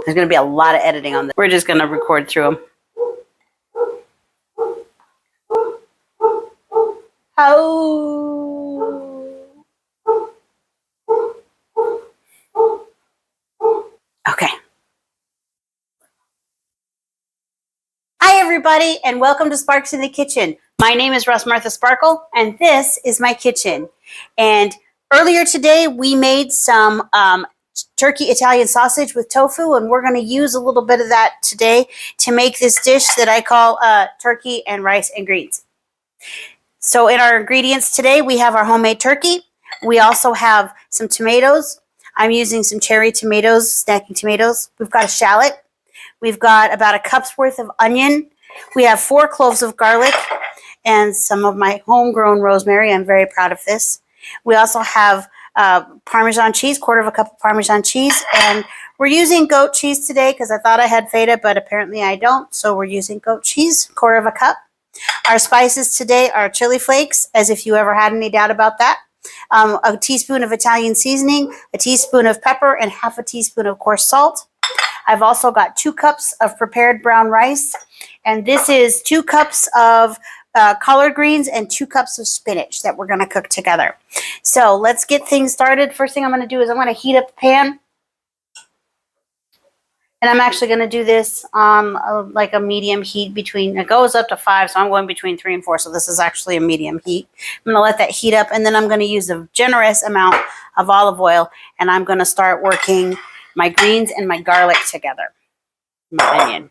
There's going to be a lot of editing on this. We're just going to record through them. Oh. Okay. Hi, everybody, and welcome to Sparks in the Kitchen. My name is Russ Martha Sparkle, and this is my kitchen. And earlier today, we made some turkey Italian sausage with tofu, and we're going to use a little bit of that today to make this dish that I call turkey and rice and greens. So in our ingredients today, we have our homemade turkey. We also have some tomatoes. I'm using some cherry tomatoes, snacking tomatoes. We've got a shallot. We've got about a cup's worth of onion. We have 4 cloves of garlic and some of my homegrown rosemary. I'm very proud of this. We also have Parmesan cheese, 1/4 cup of Parmesan cheese. And we're using goat cheese today because I thought I had feta, but apparently I don't. So we're using goat cheese, 1/4 cup. Our spices today are chili flakes, as if you ever had any doubt about that. A teaspoon of Italian seasoning, a teaspoon of pepper, and 1/2 teaspoon of coarse salt. I've also got 2 cups of prepared brown rice, and this is 2 cups of collard greens and 2 cups of spinach that we're going to cook together. So let's get things started. First thing I'm going to do is I'm going to heat up the pan, and I'm actually going to do this on like a medium heat between, it goes up to 5, so I'm going between 3 and 4, so this is actually a medium heat. I'm going to let that heat up, and then I'm going to use a generous amount of olive oil, and I'm going to start working my greens and my garlic together. My onion.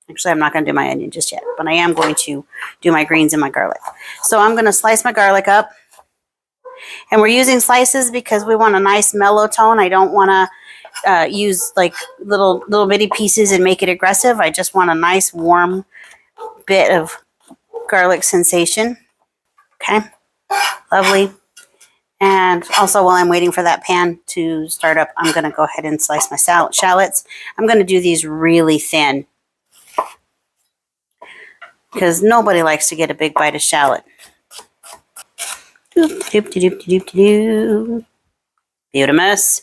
Actually, I'm not going to do my onion just yet, but I am going to do my greens and my garlic. So I'm going to slice my garlic up. And we're using slices because we want a nice mellow tone. I don't want to use like little bitty pieces and make it aggressive. I just want a nice warm bit of garlic sensation. Okay, lovely. And also, while I'm waiting for that pan to start up, I'm going to go ahead and slice my shallots. I'm going to do these really thin because nobody likes to get a big bite of shallot. Beautimous.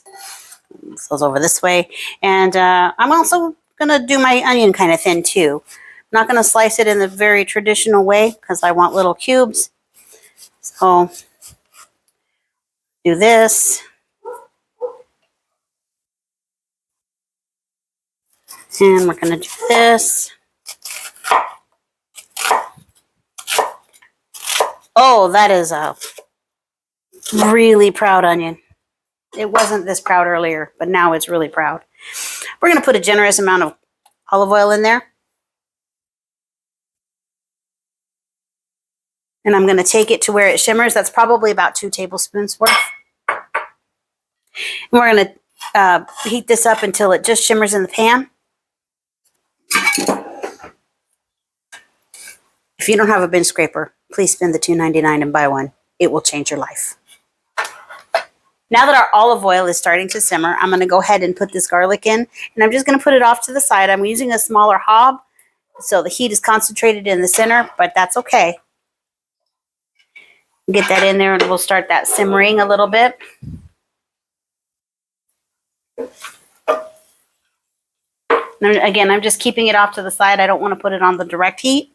Those over this way. And I'm also going to do my onion kind of thin too. I'm not going to slice it in the very traditional way because I want little cubes. So do this. And we're going to do this. Oh, that is a really proud onion. It wasn't this proud earlier, but now it's really proud. We're going to put a generous amount of olive oil in there. And I'm going to take it to where it shimmers. That's probably about 2 tablespoons worth. And we're going to heat this up until it just shimmers in the pan. If you don't have a bench scraper, please spend the $2.99 and buy one. It will change your life. Now that our olive oil is starting to simmer, I'm going to go ahead and put this garlic in. And I'm just going to put it off to the side. I'm using a smaller hob, so the heat is concentrated in the center, but that's okay. Get that in there and we'll start that simmering a little bit. And again, I'm just keeping it off to the side. I don't want to put it on the direct heat.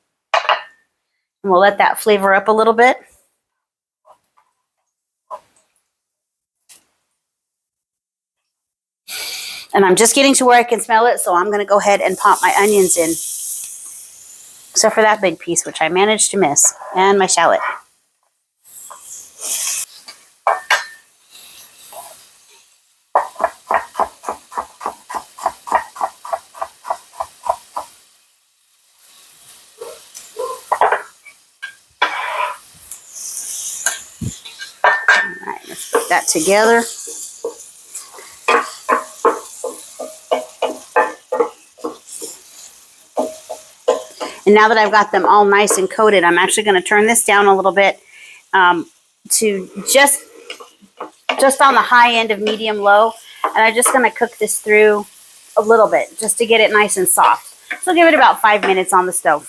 And we'll let that flavor up a little bit. And I'm just getting to where I can smell it, so I'm going to go ahead and pop my onions in. Except for that big piece, which I managed to miss. And my shallot. That together. And now that I've got them all nice and coated, I'm actually going to turn this down a little bit to just on the high end of medium low. And I'm just going to cook this through a little bit just to get it nice and soft. So give it about 5 minutes on the stove.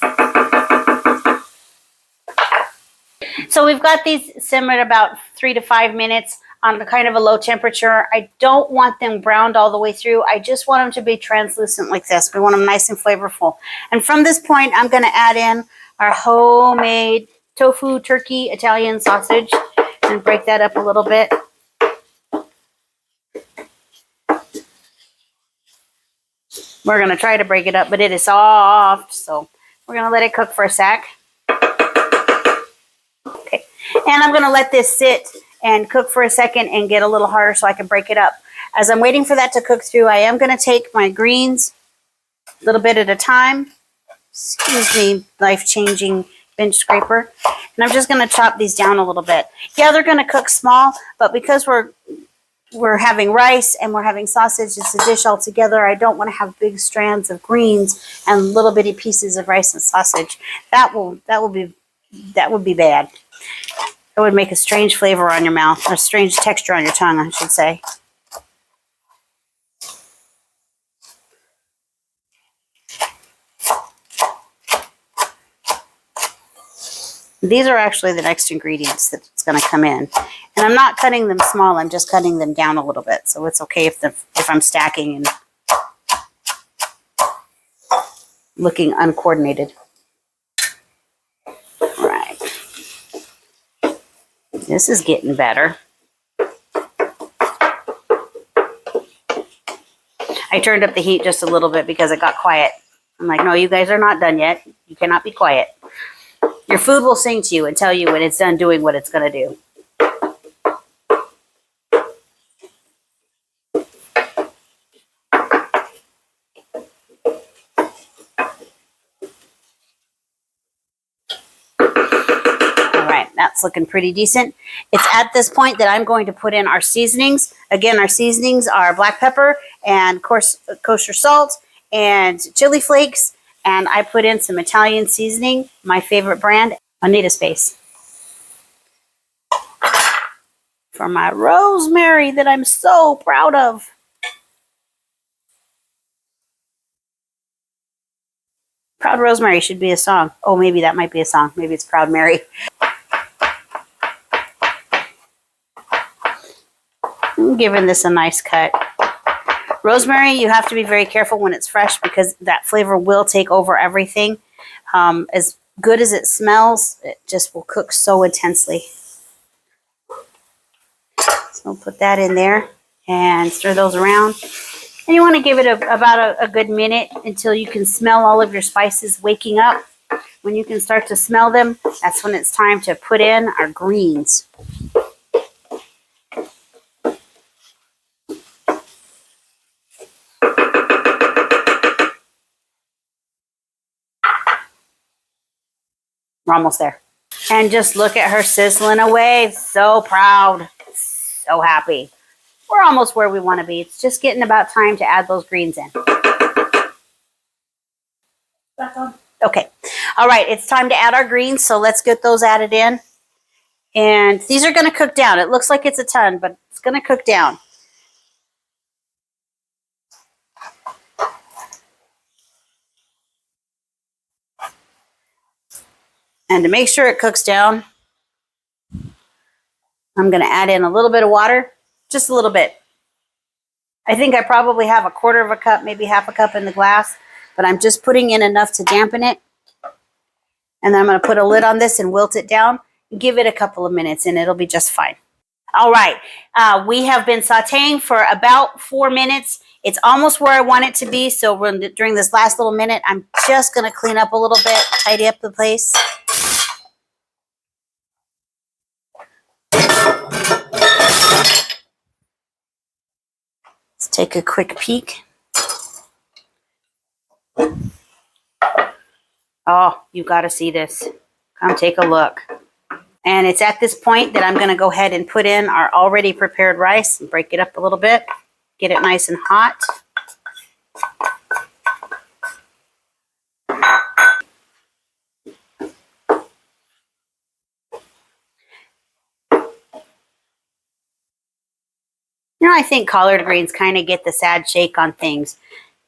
So we've got these simmered about 3 to 5 minutes. on a kind of a low temperature. I don't want them browned all the way through. I just want them to be translucent like this. We want them nice and flavorful. And from this point, I'm going to add in our homemade tofu turkey Italian sausage and break that up a little bit. We're going to try to break it up, but it is soft, so we're going to let it cook for a sec. Okay, and I'm going to let this sit and cook for a second and get a little harder so I can break it up. As I'm waiting for that to cook through, I am going to take my greens a little bit at a time. Excuse me, life-changing bench scraper. And I'm just going to chop these down a little bit. Yeah, they're going to cook small, but because we're having rice and we're having sausage, it's a dish all together. I don't want to have big strands of greens and little bitty pieces of rice and sausage. That would be bad. It would make a strange flavor on your mouth, or a strange texture on your tongue, I should say. These are actually the next ingredients that's going to come in. And I'm not cutting them small, I'm just cutting them down a little bit. So it's okay if I'm stacking and looking uncoordinated. All right. This is getting better. I turned up the heat just a little bit because it got quiet. I'm like, no, you guys are not done yet. You cannot be quiet. Your food will sing to you and tell you when it's done doing what it's going to do. All right, that's looking pretty decent. It's at this point that I'm going to put in our seasonings. Again, our seasonings are black pepper and kosher salt and chili flakes. And I put in some Italian seasoning, my favorite brand. I'll need a space for my rosemary that I'm so proud of. Proud Rosemary should be a song. Oh, maybe that might be a song. Maybe it's Proud Mary. I'm giving this a nice cut. Rosemary, you have to be very careful when it's fresh because that flavor will take over everything. As good as it smells, it just will cook so intensely. So we'll put that in there and stir those around. And you want to give it about a good minute until you can smell all of your spices waking up. When you can start to smell them, that's when it's time to put in our greens. We're almost there. And just look at her sizzling away. So proud. So happy. We're almost where we want to be. It's just getting about time to add those greens in. Okay. All right. It's time to add our greens. So let's get those added in. And these are going to cook down. It looks like it's a ton, but it's going to cook down. And to make sure it cooks down, I'm going to add in a little bit of water, just a little bit. I think I probably have 1/4 cup, maybe 1/2 cup in the glass, but I'm just putting in enough to dampen it. And then I'm going to put a lid on this and wilt it down. Give it a couple of minutes and it'll be just fine. All right, we have been sauteing for about 4 minutes. It's almost where I want it to be. So during this last little minute, I'm just going to clean up a little bit, tidy up the place. Let's take a quick peek. Oh, you got to see this. Come take a look. And it's at this point that I'm going to go ahead and put in our already prepared rice and break it up a little bit. Get it nice and hot. You know, I think collard greens kind of get the sad shake on things.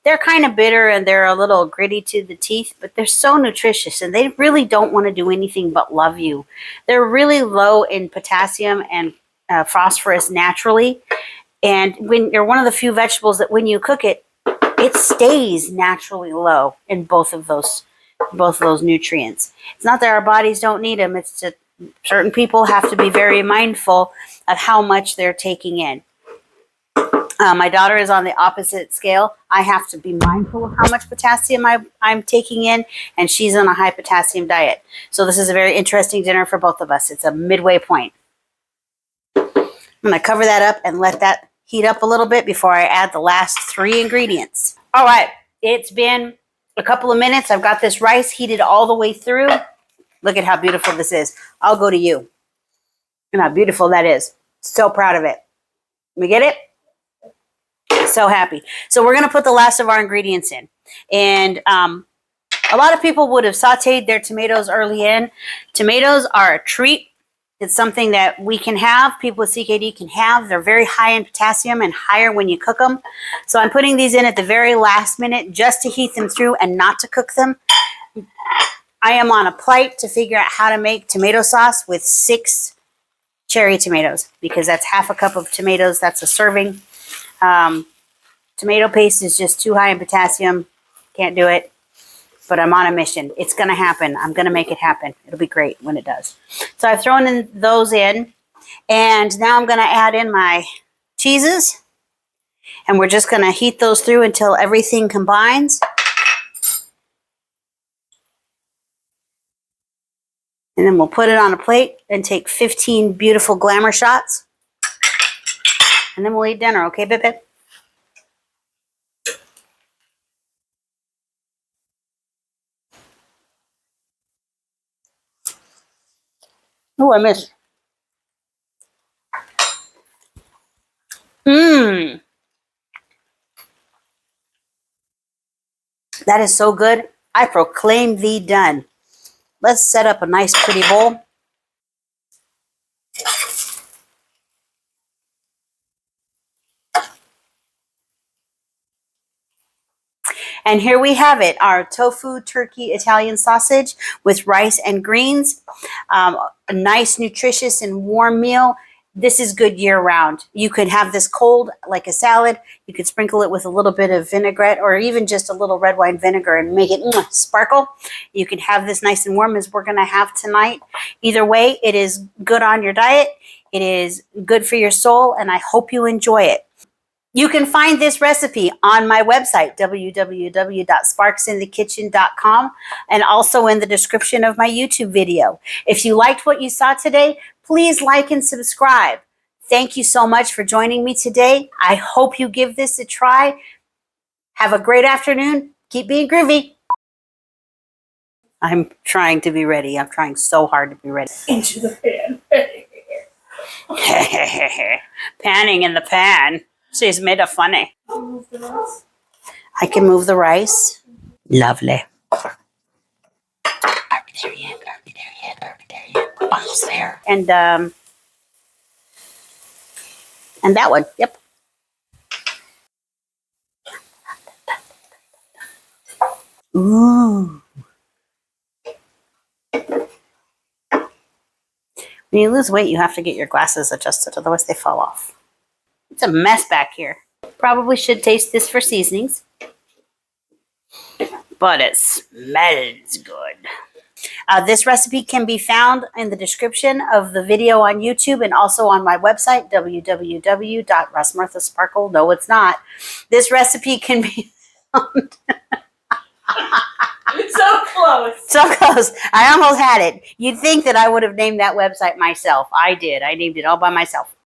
They're kind of bitter and they're a little gritty to the teeth, but they're so nutritious and they really don't want to do anything but love you. They're really low in potassium and phosphorus naturally. And when you're one of the few vegetables that when you cook it, it stays naturally low in both of those nutrients. It's not that our bodies don't need them. It's just certain people have to be very mindful of how much they're taking in. My daughter is on the opposite scale. I have to be mindful of how much potassium I'm taking in, and she's on a high potassium diet. So this is a very interesting dinner for both of us. It's a midway point. I'm going to cover that up and let that heat up a little bit before I add the last 3 ingredients. All right, it's been a couple of minutes. I've got this rice heated all the way through. Look at how beautiful this is. I'll go to you. And how beautiful that is. So proud of it. We get it? So happy. So we're going to put the last of our ingredients in. And a lot of people would have sauteed their tomatoes early in. Tomatoes are a treat. It's something that we can have, people with CKD can have. They're very high in potassium and higher when you cook them. So I'm putting these in at the very last minute just to heat them through and not to cook them. I am on a plight to figure out how to make tomato sauce with 6 cherry tomatoes because that's half a cup of tomatoes. That's a serving. Tomato paste is just too high in potassium. Can't do it. But I'm on a mission. It's going to happen. I'm going to make it happen. It'll be great when it does. So I've thrown in those in. And now I'm going to add in my cheeses. And we're just going to heat those through until everything combines. And then we'll put it on a plate and take 15 beautiful glamour shots. And then we'll eat dinner. Okay, Bip? Oh, I missed. That is so good. I proclaim thee done. Let's set up a nice pretty bowl. And here we have it, our tofu turkey Italian sausage with rice and greens. A nice, nutritious, and warm meal. This is good year-round. You could have this cold like a salad. You could sprinkle it with a little bit of vinaigrette or even just a little red wine vinegar and make it sparkle. You can have this nice and warm as we're going to have tonight. Either way, it is good on your diet. It is good for your soul, and I hope you enjoy it. You can find this recipe on my website, www.sparksinthekitchen.com, and also in the description of my YouTube video. If you liked what you saw today, please like and subscribe. Thank you so much for joining me today. I hope you give this a try. Have a great afternoon. Keep being groovy. I'm trying to be ready. I'm trying so hard to be ready. Into the pan. Panning in the pan. She's made of funny. Move the rice. I can move the rice. Lovely. Are we there yet? Are we there yet? Are we there yet? We're almost there. And that one. Yep. Ooh. When you lose weight, you have to get your glasses adjusted, otherwise they fall off. It's a mess back here. Probably should taste this for seasonings. But it smells good. This recipe can be found in the description of the video on YouTube and also on my website, www.russmarthasparkle. No, it's not. This recipe can be found. So close. So close. I almost had it. You'd think that I would have named that website myself. I did. I named it all by myself.